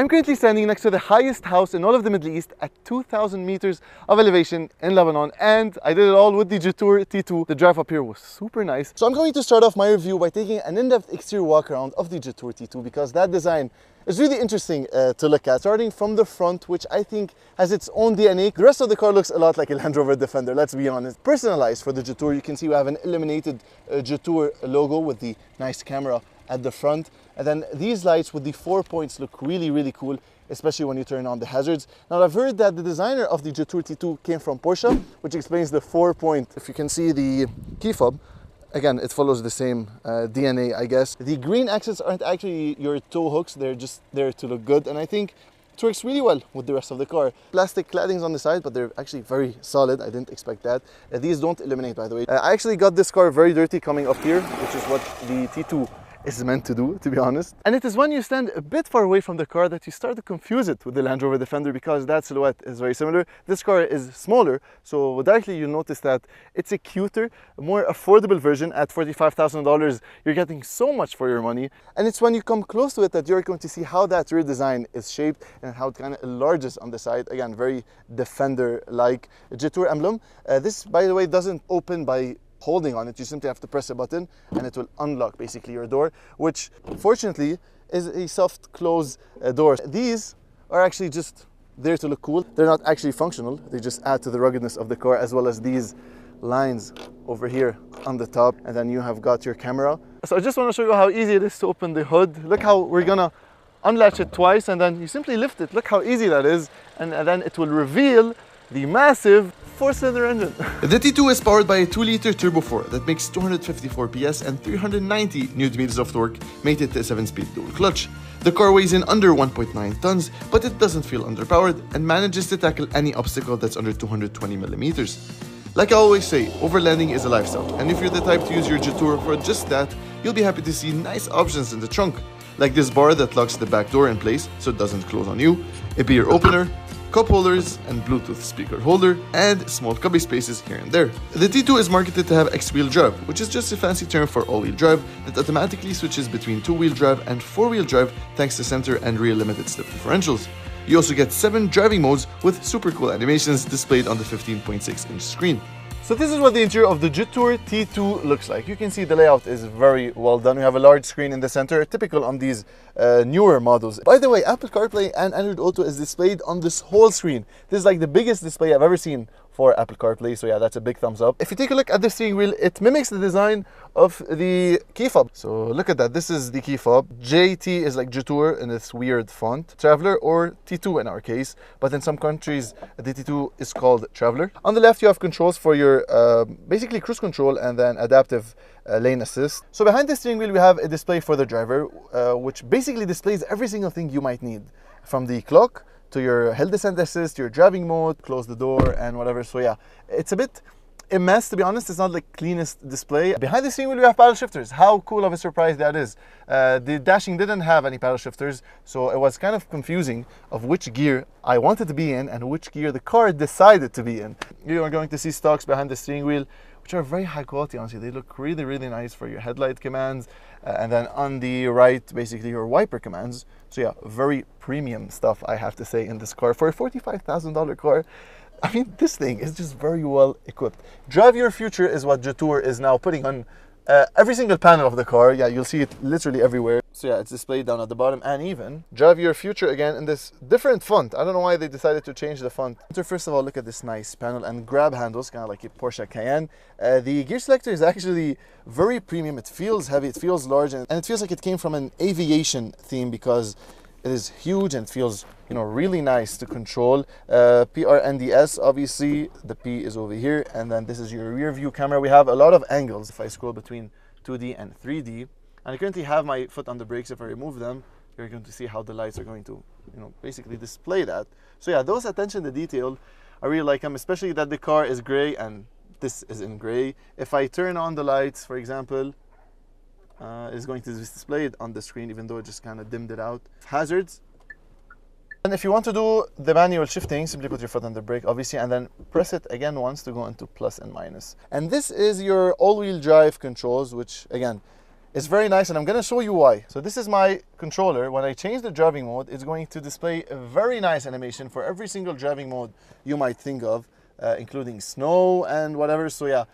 I'm currently standing next to the highest house in all of the Middle East at 2,000 meters of elevation in Lebanon, and I did it all with the Jetour T2. The drive up here was super nice. So I'm going to start off my review by taking an in-depth exterior walk around of the Jetour T2 because that design is really interesting to look at. Starting from the front, which I think has its own DNA. The rest of the car looks a lot like a Land Rover Defender, let's be honest. Personalized for the Jetour, you can see we have an illuminated Jetour logo with the nice camera at the front. And then these lights with the 4 points look really, really cool, especially when you turn on the hazards. Now, I've heard that the designer of the Jetour T2 came from Porsche, which explains the 4-point. If you can see the key fob, again, it follows the same DNA, I guess. The green accents aren't actually your tow hooks, they're just there to look good. And I think it works really well with the rest of the car. Plastic claddings on the side, but they're actually very solid. I didn't expect that. These don't illuminate, by the way. I actually got this car very dirty coming up here, which is what the T2 is meant to do, to be honest. And it is when you stand a bit far away from the car that you start to confuse it with the Land Rover Defender because that silhouette is very similar. This car is smaller, so directly you notice that it's a cuter, more affordable version. At $45,000, you're getting so much for your money. And it's when you come close to it that you're going to see how that rear design is shaped and how it kind of enlarges on the side. Again, very Defender-like. Jetour emblem. This, by the way, doesn't open by holding on it. You simply have to press a button and it will unlock basically your door, which fortunately is a soft close door. These are actually just there to look cool. They're not actually functional. They just add to the ruggedness of the car, as well as these lines over here on the top. And then you have got your camera. So I just want to show you how easy it is to open the hood. Look how we're gonna unlatch it twice and then you simply lift it. Look how easy that is. And then it will reveal the massive 4-cylinder engine. The T2 is powered by a 2-liter Turbo 4 that makes 254 PS and 390 Nm of torque, mated to a 7-speed dual clutch. The car weighs in under 1.9 tons, but it doesn't feel underpowered and manages to tackle any obstacle that's under 220 millimeters. Like I always say, overlanding is a lifestyle, and if you're the type to use your Jetour for just that, you'll be happy to see nice options in the trunk, like this bar that locks the back door in place so it doesn't close on you, a beer opener, cup holders and Bluetooth speaker holder, and small cubby spaces here and there. The T2 is marketed to have X-wheel drive, which is just a fancy term for all-wheel drive that automatically switches between 2-wheel drive and 4-wheel drive thanks to center and rear limited slip differentials. You also get 7 driving modes with super cool animations displayed on the 15.6-inch screen. So this is what the interior of the Jetour T2 looks like. You can see the layout is very well done. We have a large screen in the center, typical on these newer models. By the way, Apple CarPlay and Android Auto is displayed on this whole screen. This is like the biggest display I've ever seen for Apple CarPlay, so yeah, that's a big thumbs up. If you take a look at the steering wheel, it mimics the design of the key fob. So look at that, this is the key fob. JT is like Jetour in this weird font. Traveler or T2 in our case, but in some countries the T2 is called Traveler. On the left you have controls for your basically cruise control and then adaptive lane assist. So behind the steering wheel we have a display for the driver, which basically displays every single thing you might need, from the clock to your hill descent assist, your driving mode, close the door and whatever. So yeah, it's a bit a mess, to be honest. It's not the cleanest display. Behind the steering wheel we have paddle shifters. How cool of a surprise that is. The dashing didn't have any paddle shifters, so it was kind of confusing of which gear I wanted to be in and which gear the car decided to be in. You are going to see stocks behind the steering wheel, which are very high quality, honestly. They look really, really nice for your headlight commands. And then on the right, basically your wiper commands. So yeah, very premium stuff, I have to say, in this car. For a $45,000 car, I mean, this thing is just very well equipped. Drive Your Future is what Jetour is now putting on every single panel of the car. Yeah, you'll see it literally everywhere. So yeah, it's displayed down at the bottom, and even Drive Your Future again in this different font. I don't know why they decided to change the font. So first of all, look at this nice panel and grab handles, kind of like a Porsche Cayenne. The gear selector is actually very premium. It feels heavy, it feels large, and it feels like it came from an aviation theme because it is huge and feels, you know, really nice to control. PRNDS, obviously, the P is over here, and then this is your rear view camera. We have a lot of angles. If I scroll between 2D and 3D, and I currently have my foot on the brakes. If I remove them, you're going to see how the lights are going to, you know, basically display that. So yeah, those attention to detail, I really like them, especially that the car is gray and this is in gray. If I turn on the lights, for example, it's going to display it on the screen, even though it just kind of dimmed it out. Hazards. And if you want to do the manual shifting, simply put your foot on the brake, obviously, and then press it again once to go into plus and minus. And this is your all-wheel drive controls, which again It's very nice, and I'm gonna show you why. So this is my controller. When I change the driving mode, it's going to display a very nice animation for every single driving mode you might think of, including snow and whatever. So yeah,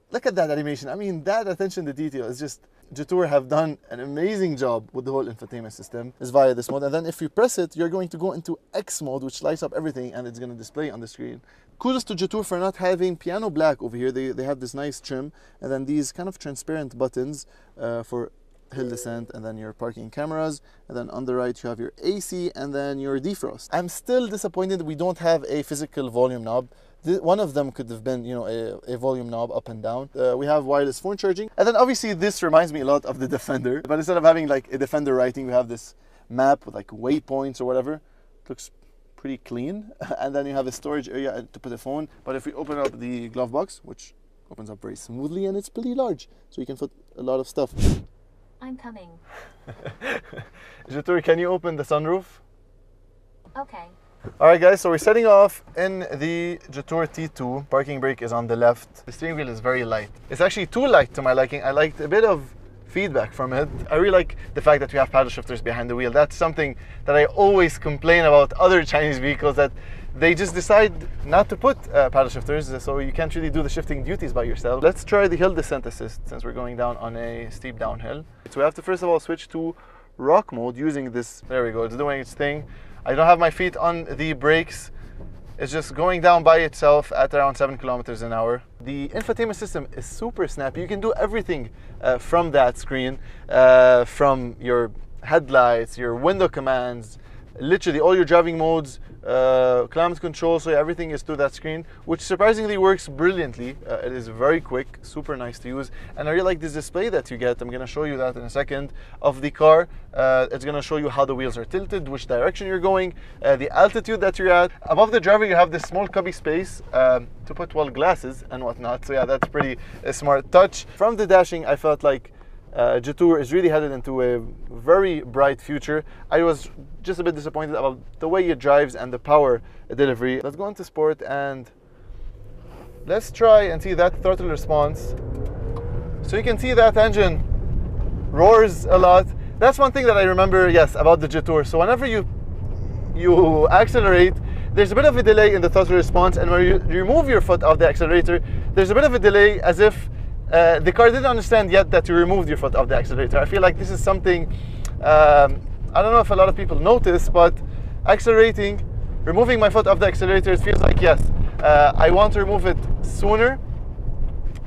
look at that animation. I mean, that attention to detail is just, Jetour have done an amazing job with the whole infotainment system. Is via this mode, and then if you press it, you're going to go into X mode, which lights up everything, and it's going to display on the screen. Kudos to Jetour for not having piano black over here. They have this nice trim, and then these kind of transparent buttons for hill descent, and then your parking cameras, and then on the right you have your AC and then your defrost. I'm still disappointed we don't have a physical volume knob. One of them could have been, you know, a volume knob up and down. We have wireless phone charging, and then obviously this reminds me a lot of the Defender, but instead of having like a Defender writing, we have this map with like waypoints or whatever. It looks pretty clean. And then you have a storage area to put a phone. But if we open up the glove box, which opens up very smoothly, and it's pretty large, so you can put a lot of stuff. I'm coming. Jetour, can you open the sunroof? Okay. Alright guys, so we're setting off in the Jetour T2. Parking brake is on the left. The steering wheel is very light. It's actually too light to my liking. I liked a bit of feedback from it. I really like the fact that we have paddle shifters behind the wheel. That's something that I always complain about other Chinese vehicles, that they just decide not to put paddle shifters, so you can't really do the shifting duties by yourself. Let's try the hill descent assist, since we're going down on a steep downhill. So we have to first of all switch to rock mode using this. There we go, it's doing its thing. I don't have my feet on the brakes. It's just going down by itself at around 7 kilometers an hour. The infotainment system is super snappy. You can do everything from that screen, from your headlights, your window commands, literally all your driving modes, climate control, so everything is through that screen, which surprisingly works brilliantly. It is very quick, super nice to use, and I really like this display that you get. I'm going to show you that in a second, of the car. It's going to show you how the wheels are tilted, which direction you're going, the altitude that you're at. Above the driver you have this small cubby space to put, well, glasses and whatnot, so yeah, that's pretty a smart touch. From the dashing, I felt like Jetour is really headed into a very bright future. I was just a bit disappointed about the way it drives and the power delivery. Let's go into sport and let's try and see that throttle response. So you can see that engine roars a lot. That's one thing that I remember, yes, about the Jetour. So whenever you accelerate, there's a bit of a delay in the throttle response, and when you remove your foot off the accelerator, there's a bit of a delay, as if the car didn't understand yet that you removed your foot off the accelerator. I feel like this is something, I don't know if a lot of people notice, but accelerating, removing my foot off the accelerator, it feels like, yes, I want to remove it sooner,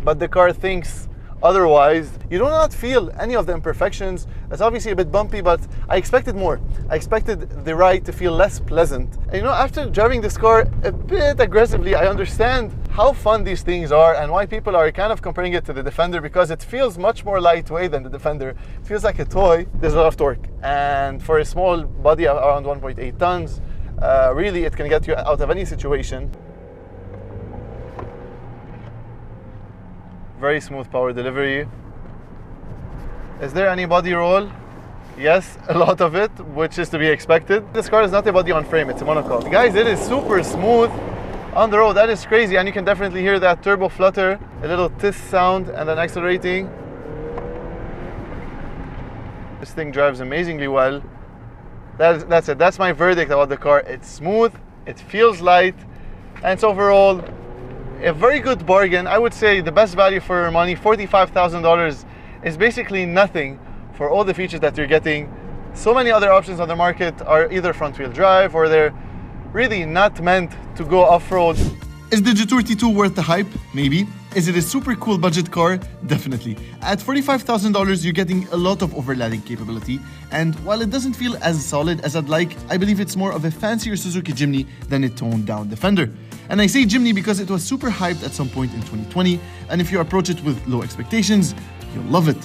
but the car thinks otherwise. You do not feel any of the imperfections. It's obviously a bit bumpy, but I expected more. I expected the ride to feel less pleasant. And you know, after driving this car a bit aggressively, I understand how fun these things are and why people are kind of comparing it to the Defender, because it feels much more lightweight than the Defender. It feels like a toy. There's a lot of torque, and for a small body of around 1.8 tons, really it can get you out of any situation. Very smooth power delivery. Is there any body roll? Yes, a lot of it, which is to be expected. This car is not a body on frame, it's a monocoque. Guys, it is super smooth on the road. That is crazy, and you can definitely hear that turbo flutter, a little tiss sound, and then accelerating. This thing drives amazingly well. That's it. That's my verdict about the car. It's smooth, it feels light, and it's overall a very good bargain. I would say the best value for your money. $45,000 is basically nothing for all the features that you're getting. So many other options on the market are either front wheel drive, or they're really not meant to go off-road. Is the Jetour T2 worth the hype? Maybe. Is it a super cool budget car? Definitely. At $45,000, you're getting a lot of overlanding capability, and while it doesn't feel as solid as I'd like, I believe it's more of a fancier Suzuki Jimny than a toned down Defender. And I say Jimny because it was super hyped at some point in 2020, and if you approach it with low expectations, you'll love it.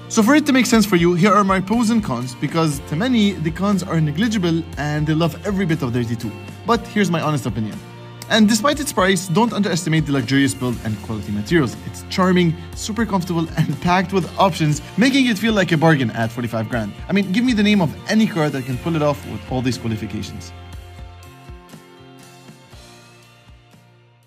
So for it to make sense for you, here are my pros and cons, because to many, the cons are negligible and they love every bit of their T2. But here's my honest opinion. And despite its price, don't underestimate the luxurious build and quality materials. It's charming, super comfortable, and packed with options, making it feel like a bargain at 45 grand. I mean, give me the name of any car that can pull it off with all these qualifications.